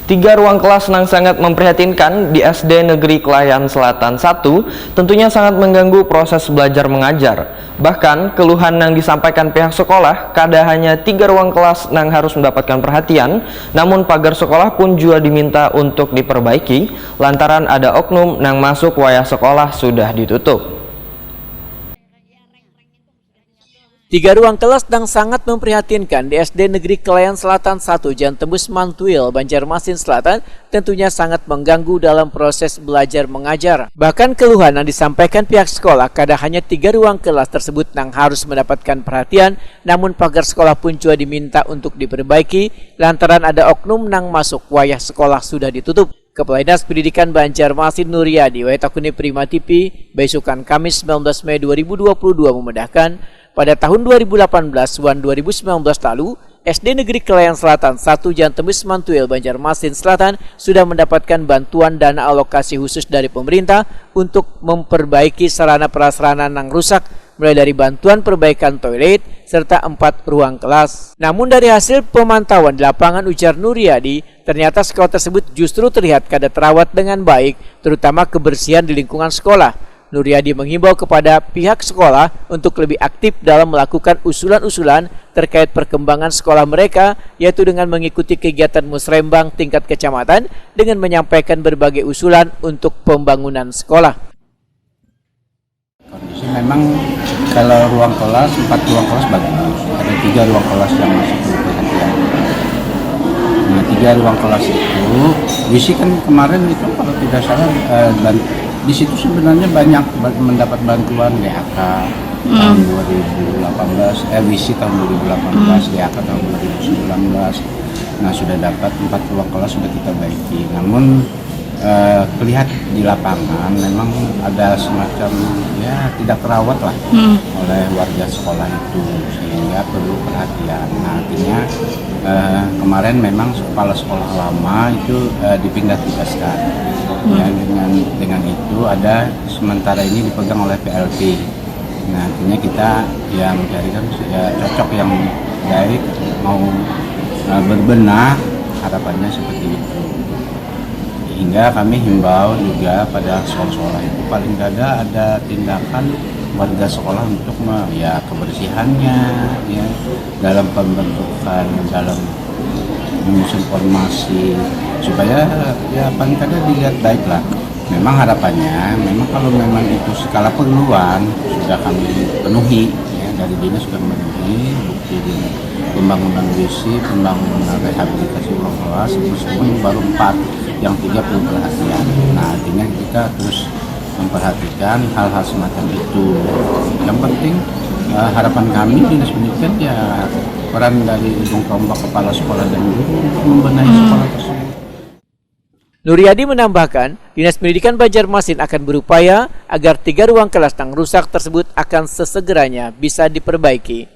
Tiga ruang kelas yang sangat memprihatinkan di SD Negeri Kelayan Selatan 1 tentunya sangat mengganggu proses belajar mengajar. Bahkan, keluhan yang disampaikan pihak sekolah, kada hanya 3 ruang kelas yang harus mendapatkan perhatian, namun pagar sekolah pun juga diminta untuk diperbaiki, lantaran ada oknum yang masuk wayah sekolah sudah ditutup. 3 ruang kelas yang sangat memprihatinkan di SD Negeri Kelayan Selatan 1 Jalan Tembus Mantuil, Banjarmasin Selatan tentunya sangat mengganggu dalam proses belajar mengajar. Bahkan keluhan yang disampaikan pihak sekolah kada hanya 3 ruang kelas tersebut yang harus mendapatkan perhatian, namun pagar sekolah pun juga diminta untuk diperbaiki lantaran ada oknum yang masuk wayah sekolah sudah ditutup. Kepala Dinas Pendidikan Banjarmasin Nuryadi Wetakuni Prima TV besukan Kamis 19 Mei 2022 memedahkan pada tahun 2018 dan 2019 lalu, SD Negeri Kelayan Selatan 1 Jalan Tembus Mantuil, Banjarmasin Selatan sudah mendapatkan bantuan dana alokasi khusus dari pemerintah untuk memperbaiki sarana prasarana yang rusak, mulai dari bantuan perbaikan toilet serta 4 ruang kelas. Namun dari hasil pemantauan di lapangan, ujar Nuryadi, ternyata sekolah tersebut justru terlihat kada terawat dengan baik, terutama kebersihan di lingkungan sekolah. Nuryadi menghimbau kepada pihak sekolah untuk lebih aktif dalam melakukan usulan-usulan terkait perkembangan sekolah mereka, yaitu dengan mengikuti kegiatan musrembang tingkat kecamatan dengan menyampaikan berbagai usulan untuk pembangunan sekolah. Kondisi memang kalau ruang kelas, 4 ruang kelas bagus, ada 3 ruang kelas yang masih perhatian. Nah, 3 ruang kelas itu, WISI kan kemarin itu kalau tidak salah dan di situ sebenarnya banyak mendapat bantuan DHK tahun 2018, WISI tahun 2018, DHK tahun 2019. Nah, sudah dapat 4 ruang kelas sudah kita baiki. Namun kelihatan di lapangan memang ada semacam ya tidak terawat lah oleh warga sekolah itu, sehingga perlu perhatian. Nah, artinya kemarin memang kepala sekolah lama itu dipindah tugaskan. Ya, dengan itu ada sementara ini dipegang oleh PLT. Nah, artinya kita yang mencarikan ya, cocok yang baik mau berbenah, harapannya seperti itu. Hingga kami himbau juga pada sekolah-sekolah itu paling tidak ada tindakan warga sekolah untuk ya kebersihannya, ya dalam pembentukan, dalam menyusun formasi supaya ya paling tidak dilihat baik lah. Memang harapannya, memang kalau memang itu skala perluan sudah kami penuhi, ya, dari dinas sudah memenuhi bukti di pembangunan WISI, pembangunan rehabilitasi ruang kelas, itu semua baru 4. Yang 3 perlu perhatian. Nah, artinya kita terus memperhatikan hal-hal semacam itu. Yang penting harapan kami dinas pendidikan ya peran dari ujung tombak kepala sekolah dan guru untuk membenahi sekolah tersebut. Nuryadi menambahkan, Dinas Pendidikan Banjarmasin akan berupaya agar 3 ruang kelas yang rusak tersebut akan sesegeranya bisa diperbaiki.